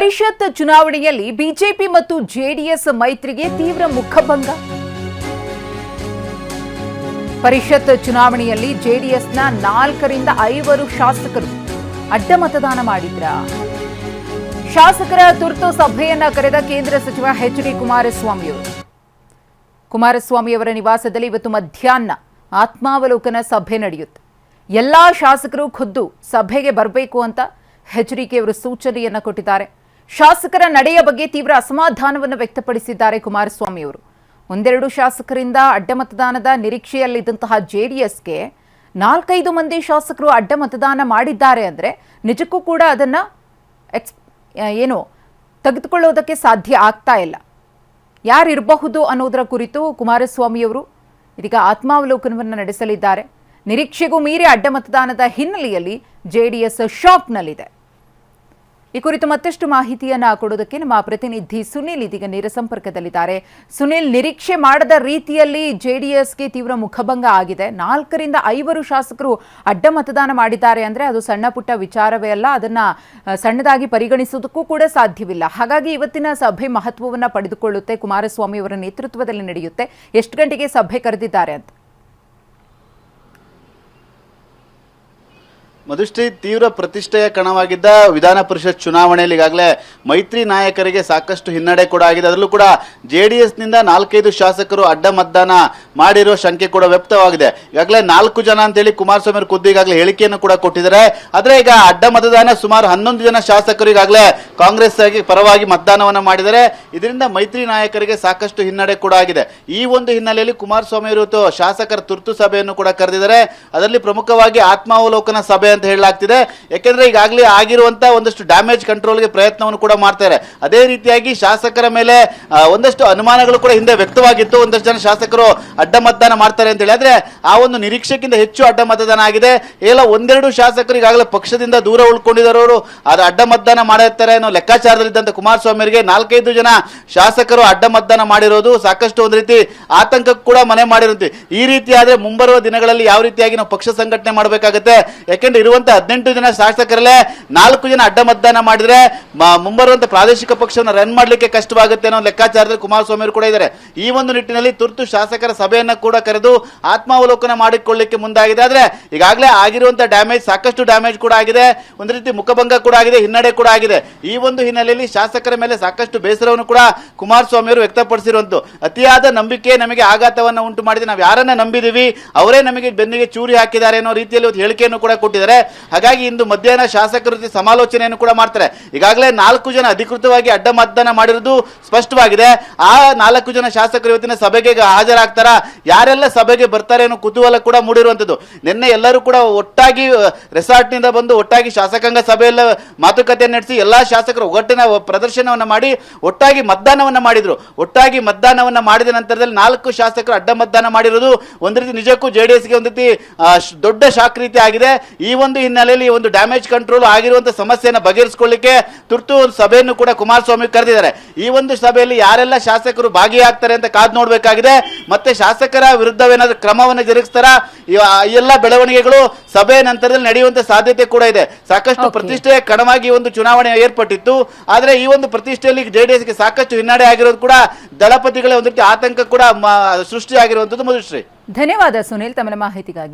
ಪರಿಷತ್ ಚುನಾವಣೆಯಲ್ಲಿ ಬಿಜೆಪಿ ಮತ್ತು ಜೆಡಿಎಸ್ ಮೈತ್ರಿಗೆ ತೀವ್ರ ಮುಖಭಂಗ. ಪರಿಷತ್ ಚುನಾವಣೆಯಲ್ಲಿ ಜೆಡಿಎಸ್ನ 4 ರಿಂದ 5 ಶಾಸಕರು ಅಡ್ಡ ಮತದಾನ ಮಾಡಿದ್ರ. ಶಾಸಕರ ತುರ್ತು ಸಭೆಯನ್ನ ಕರೆದ ಕೇಂದ್ರ ಸಚಿವ ಎಚ್.ಡಿ. ಕುಮಾರಸ್ವಾಮಿಯವರ ನಿವಾಸದಲ್ಲಿ ಇವತ್ತು ಮಧ್ಯಾಹ್ನ ಆತ್ಮಾವಲೋಕನ ಸಭೆ ನಡೆಯುತ್ತೆ. ಎಲ್ಲಾ ಶಾಸಕರು ಖುದ್ದು ಸಭೆಗೆ ಬರಬೇಕು ಅಂತ ಎಚ್.ಡಿ.ಕೆ ಅವರು ಸೂಚನೆಯನ್ನ ಕೊಟ್ಟಿದ್ದಾರೆ. ಶಾಸಕರ ನಡೆಯ ಬಗ್ಗೆ ತೀವ್ರ ಅಸಮಾಧಾನವನ್ನು ವ್ಯಕ್ತಪಡಿಸಿದ್ದಾರೆ ಕುಮಾರಸ್ವಾಮಿ ಅವರು. ಒಂದೆರಡು ಶಾಸಕರಿಂದ ಅಡ್ಡ ಮತದಾನದ ನಿರೀಕ್ಷೆಯಲ್ಲಿದ್ದಂತಹ ಜೆಡಿಎಸ್ಗೆ 4-5 ಮಂದಿ ಶಾಸಕರು ಅಡ್ಡ ಮತದಾನ ಮಾಡಿದ್ದಾರೆ ಅಂದರೆ ನಿಜಕ್ಕೂ ಕೂಡ ಅದನ್ನ ತೆಗೆದುಕೊಳ್ಳೋದಕ್ಕೆ ಸಾಧ್ಯ ಆಗ್ತಾ ಇಲ್ಲ. ಯಾರಿರಬಹುದು ಅನ್ನೋದರ ಕುರಿತು ಕುಮಾರಸ್ವಾಮಿಯವರು ಇದೀಗ ಆತ್ಮಾವಲೋಕನವನ್ನು ನಡೆಸಲಿದ್ದಾರೆ. ನಿರೀಕ್ಷೆಗೂ ಮೀರಿ ಅಡ್ಡ ಮತದಾನದ ಹಿನ್ನೆಲೆಯಲ್ಲಿ ಜೆಡಿಎಸ್ ಶಾಕ್ನಲ್ಲಿದೆ. ಈ ಕುರಿತು ಮತ್ತಷ್ಟು ಮಾಹಿತಿಯನ್ನ ಕೊಡೋದಕ್ಕೆ ನಮ್ಮ ಪ್ರತಿನಿಧಿ ಸುನಿಲ್ ಇದೀಗ ನೇರ ಸಂಪರ್ಕದಲ್ಲಿದ್ದಾರೆ. ಸುನಿಲ್, ನಿರೀಕ್ಷೆ ಮಾಡದ ರೀತಿಯಲ್ಲಿ ಜೆಡಿಎಸ್ಗೆ ತೀವ್ರ ಮುಖಭಂಗ ಆಗಿದೆ. 4 ರಿಂದ 5 ಶಾಸಕರು ಅಡ್ಡ ಮತದಾನ ಮಾಡಿದ್ದಾರೆ ಅಂದ್ರೆ ಅದು ಸಣ್ಣ ಪುಟ್ಟ ವಿಚಾರವೇ ಅಲ್ಲ. ಅದನ್ನ ಸಣ್ಣದಾಗಿ ಪರಿಗಣಿಸೋದಕ್ಕೂ ಕೂಡ ಸಾಧ್ಯವಿಲ್ಲ. ಹಾಗಾಗಿ ಇವತ್ತಿನ ಸಭೆ ಮಹತ್ವವನ್ನ ಪಡೆದುಕೊಳ್ಳುತ್ತೆ. ಕುಮಾರಸ್ವಾಮಿ ಅವರ ನೇತೃತ್ವದಲ್ಲಿ ನಡೆಯುತ್ತೆ. ಎಷ್ಟು ಗಂಟೆಗೆ ಸಭೆ ಕರೆದಿದ್ದಾರೆ ಅಂತ? ಮಧುಶ್ರೀ, ತೀವ್ರ ಪ್ರತಿಷ್ಠೆಯ ಕಣವಾಗಿದ್ದ ವಿಧಾನ ಪರಿಷತ್ ಚುನಾವಣೆಯಲ್ಲಿ ಈಗಾಗಲೇ ಮೈತ್ರಿ ನಾಯಕರಿಗೆ ಸಾಕಷ್ಟು ಹಿನ್ನಡೆ ಕೂಡ ಆಗಿದೆ. ಅದರಲ್ಲೂ ಕೂಡ ಜೆಡಿಎಸ್ನಿಂದ 4-5 ಶಾಸಕರು ಅಡ್ಡ ಮತದಾನ ಮಾಡಿರೋ ಶಂಕೆ ಕೂಡ ವ್ಯಕ್ತವಾಗಿದೆ. ಈಗಾಗಲೇ 4 ಜನ ಅಂತೇಳಿ ಕುಮಾರಸ್ವಾಮಿ ಅವರು ಖುದ್ದು ಈಗಾಗಲೇ ಹೇಳಿಕೆಯನ್ನು ಕೂಡ ಕೊಟ್ಟಿದ್ದಾರೆ. ಆದರೆ ಈಗ ಅಡ್ಡ ಮತದಾನ ಸುಮಾರು 11 ಜನ ಶಾಸಕರು ಈಗಾಗಲೇ ಕಾಂಗ್ರೆಸ್ ಪರವಾಗಿ ಮತದಾನವನ್ನು ಮಾಡಿದ್ದಾರೆ. ಇದರಿಂದ ಮೈತ್ರಿ ನಾಯಕರಿಗೆ ಸಾಕಷ್ಟು ಹಿನ್ನಡೆ ಕೂಡ ಆಗಿದೆ. ಈ ಒಂದು ಹಿನ್ನೆಲೆಯಲ್ಲಿ ಕುಮಾರಸ್ವಾಮಿ ಅವರು ಶಾಸಕರ ತುರ್ತು ಸಭೆಯನ್ನು ಕೂಡ ಕರೆದಿದ್ದಾರೆ. ಅದರಲ್ಲಿ ಪ್ರಮುಖವಾಗಿ ಆತ್ಮಾವಲೋಕನ ಸಭೆ ಅಂತ ಹೇಳಲಾಗ್ತಿದೆ. ಯಾಕೆಂದ್ರೆ ಈಗಾಗಲೇ ಆಗಿರುವಂತಹ ಒಂದಷ್ಟು ಡ್ಯಾಮೇಜ್ ಕಂಟ್ರೋಲ್ಗೆ ಪ್ರಯತ್ನವನ್ನು ಕೂಡ ಮಾಡ್ತಾರೆ. ಅದೇ ರೀತಿಯಾಗಿ ಶಾಸಕರ ಮೇಲೆ ಒಂದಷ್ಟು ಅನುಮಾನಗಳು ಕೂಡ ಹಿಂದೆ ವ್ಯಕ್ತವಾಗಿತ್ತು. ಒಂದಷ್ಟು ಜನ ಶಾಸಕರು ಅಡ್ಡ ಮತದಾನ ಮಾಡ್ತಾರೆ ಅಂತ ಹೇಳಿ. ಆದ್ರೆ ಆ ಒಂದು ನಿರೀಕ್ಷೆಗಿಂತ ಹೆಚ್ಚು ಅಡ್ಡ ಮತದಾನ ಆಗಿದೆ. ಎಲ್ಲ ಒಂದೆರಡು ಶಾಸಕರು ಈಗಾಗಲೇ ಪಕ್ಷದಿಂದ ದೂರ ಉಳ್ಕೊಂಡಿರೋರು ಅದು ಅಡ್ಡ ಮತದಾನ ಮಾಡಿರ್ತಾರೆ ಅನ್ನೋ ಲೆಕ್ಕಾಚಾರದಲ್ಲಿದ್ದಂತ ಕುಮಾರಸ್ವಾಮಿ ಅವರಿಗೆ 4-5 ಜನ ಶಾಸಕರು ಅಡ್ಡ ಮತದಾನ ಮಾಡಿರೋದು ಸಾಕಷ್ಟು ಒಂದು ರೀತಿ ಆತಂಕಕ್ಕೆ ಕೂಡ ಮನೆ ಮಾಡಿರುತ್ತೆ. ಈ ರೀತಿ ಆದ್ರೆ ಮುಂಬರುವ ದಿನಗಳಲ್ಲಿ ಯಾವ ರೀತಿಯಾಗಿ ನಾವು ಪಕ್ಷ ಸಂಘಟನೆ ಮಾಡಬೇಕಾಗುತ್ತೆ? ಯಾಕೆಂದ್ರೆ ಇರುವಂತ 18 ಜನ ಶಾಸಕರಲ್ಲೇ 4 ಜನ ಅಡ್ಡ ಮತದಾನ ಮಾಡಿದ್ರೆ ಮುಂಬರುವಂತ ಪ್ರಾದೇಶಿಕ ಪಕ್ಷವನ್ನು ರನ್ ಮಾಡಲಿಕ್ಕೆ ಕಷ್ಟವಾಗುತ್ತೆ ಅನ್ನೋ ಲೆಕ್ಕಾಚಾರದಲ್ಲಿ ಕುಮಾರಸ್ವಾಮಿ ಅವರು ಕೂಡ ಇದ್ದಾರೆ. ಈ ಒಂದು ನಿಟ್ಟಿನಲ್ಲಿ ತುರ್ತು ಶಾಸಕರ ಸಭೆಯನ್ನ ಕೂಡ ಕರೆದು ಆತ್ಮಾವಲೋಕನ ಮಾಡಿಕೊಳ್ಳಲಿಕ್ಕೆ ಮುಂದಾಗಿದೆ. ಆದ್ರೆ ಈಗಾಗಲೇ ಆಗಿರುವಂತಹ ಡ್ಯಾಮೇಜ್ ಸಾಕಷ್ಟು ಡ್ಯಾಮೇಜ್ ಕೂಡ ಆಗಿದೆ. ಒಂದು ರೀತಿ ಮುಖಭಂಗ ಕೂಡ ಆಗಿದೆ, ಹಿನ್ನಡೆ ಕೂಡ ಆಗಿದೆ. ಈ ಒಂದು ಹಿನ್ನೆಲೆಯಲ್ಲಿ ಶಾಸಕರ ಮೇಲೆ ಸಾಕಷ್ಟು ಬೇಸರವನ್ನು ಕೂಡ ಕುಮಾರಸ್ವಾಮಿ ಅವರು ವ್ಯಕ್ತಪಡಿಸಿರುವಂತ ಅತಿಯಾದ ನಂಬಿಕೆ ನಮಗೆ ಆಘಾತವನ್ನ ಉಂಟು ಮಾಡಿದೆ. ನಾವು ಯಾರನ್ನ ನಂಬಿದೀವಿ ಅವರೇ ನಮಗೆ ಬೆನ್ನಿಗೆ ಚೂರಿ ಹಾಕಿದ್ದಾರೆ ಅನ್ನೋ ರೀತಿಯಲ್ಲಿ ಒಂದು ಹೇಳಿಕೆಯನ್ನು ಕೂಡ ಕೊಟ್ಟಿದ್ದಾರೆ. ಹಾಗಾಗಿ ಇಂದು ಮಧ್ಯಾಹ್ನ ಶಾಸಕರ ಜೊತೆ ಸಮಾಲೋಚನೆಯನ್ನು ಕೂಡ ಮಾಡ್ತಾರೆ. ಈಗಾಗಲೇ 4 ಜನ ಅಧಿಕೃತವಾಗಿ ಅಡ್ಡ ಮತದಾನ ಮಾಡಿರುವುದು ಸ್ಪಷ್ಟವಾಗಿದೆ. ಆ 4 ಜನ ಶಾಸಕರು ಇವತ್ತಿನ ಸಭೆಗೆ ಹಾಜರಾಗ್ತಾರ, ಯಾರೆಲ್ಲ ಸಭೆಗೆ ಬರ್ತಾರೆ ಅನ್ನೋ ಕುತೂಹಲ ಕೂಡ ಮೂಡಿರುವಂತದ್ದು. ನಿನ್ನೆ ಎಲ್ಲರೂ ಕೂಡ ಒಟ್ಟಾಗಿ ರೆಸಾರ್ಟ್ ನಿಂದ ಬಂದು ಒಟ್ಟಾಗಿ ಶಾಸಕಾಂಗ ಸಭೆಯಲ್ಲ ಮಾತುಕತೆ ನಡೆಸಿ ಎಲ್ಲಾ ಶಾಸಕರು ಒಗ್ಗಟ್ಟಿನ ಪ್ರದರ್ಶನವನ್ನ ಮಾಡಿ ಒಟ್ಟಾಗಿ ಮತದಾನವನ್ನ ಮಾಡಿದ್ರು. ಒಟ್ಟಾಗಿ ಮತದಾನವನ್ನ ಮಾಡಿದ ನಂತರದಲ್ಲಿ 4 ಶಾಸಕರು ಅಡ್ಡ ಮತದಾನ ಮಾಡಿರೋದು ಒಂದು ರೀತಿ ನಿಜಕ್ಕೂ ಜೆಡಿಎಸ್ಗೆ ಒಂದು ರೀತಿ ದೊಡ್ಡ ಶಾಕ್ ರೀತಿ ಆಗಿದೆ. ಈ ಒಂದು ಹಿನ್ನೆಲೆಯಲ್ಲಿ ಒಂದು ಡ್ಯಾಮೇಜ್ ಕಂಟ್ರೋಲ್ ಆಗಿರುವಂತಹ ಸಮಸ್ಯೆಯನ್ನು ಬಗೆಹರಿಸಿಕೊಳ್ಳಿಕ್ಕೆ ತುರ್ತು ಒಂದು ಸಭೆಯನ್ನು ಕೂಡ ಕುಮಾರಸ್ವಾಮಿ ಕರೆದಿದ್ದಾರೆ. ಈ ಒಂದು ಸಭೆಯಲ್ಲಿ ಯಾರೆಲ್ಲ ಶಾಸಕರು ಭಾಗಿಯಾಗ್ತಾರೆ ಅಂತ ಕಾದು ನೋಡಬೇಕಾಗಿದೆ. ಮತ್ತೆ ಶಾಸಕರ ವಿರುದ್ಧವೇನಾದ್ರೂ ಕ್ರಮವನ್ನು ಜರುಗಿಸ್ತಾರ, ಎಲ್ಲ ಬೆಳವಣಿಗೆಗಳು ಸಭೆ ನಂತರದಲ್ಲಿ ನಡೆಯುವಂತ ಸಾಧ್ಯತೆ ಕೂಡ ಇದೆ. ಸಾಕಷ್ಟು ಪ್ರತಿಷ್ಠೆಯ ಕಣವಾಗಿ ಒಂದು ಚುನಾವಣೆ ಏರ್ಪಟ್ಟಿತ್ತು. ಆದ್ರೆ ಈ ಒಂದು ಪ್ರತಿಷ್ಠೆಯಲ್ಲಿ ಜೆಡಿಎಸ್ಗೆ ಸಾಕಷ್ಟು ಹಿನ್ನಡೆ ಆಗಿರೋದು ಕೂಡ ದಳಪತಿಗಳ ಒಂದು ರೀತಿ ಆತಂಕ ಕೂಡ ಸೃಷ್ಟಿಯಾಗಿರುವಂತದ್ದು. ಮಧುಶ್ರೀ, ಧನ್ಯವಾದ ಸುನಿಲ್ ತಮ್ಮ ಮಾಹಿತಿಗಾಗಿ.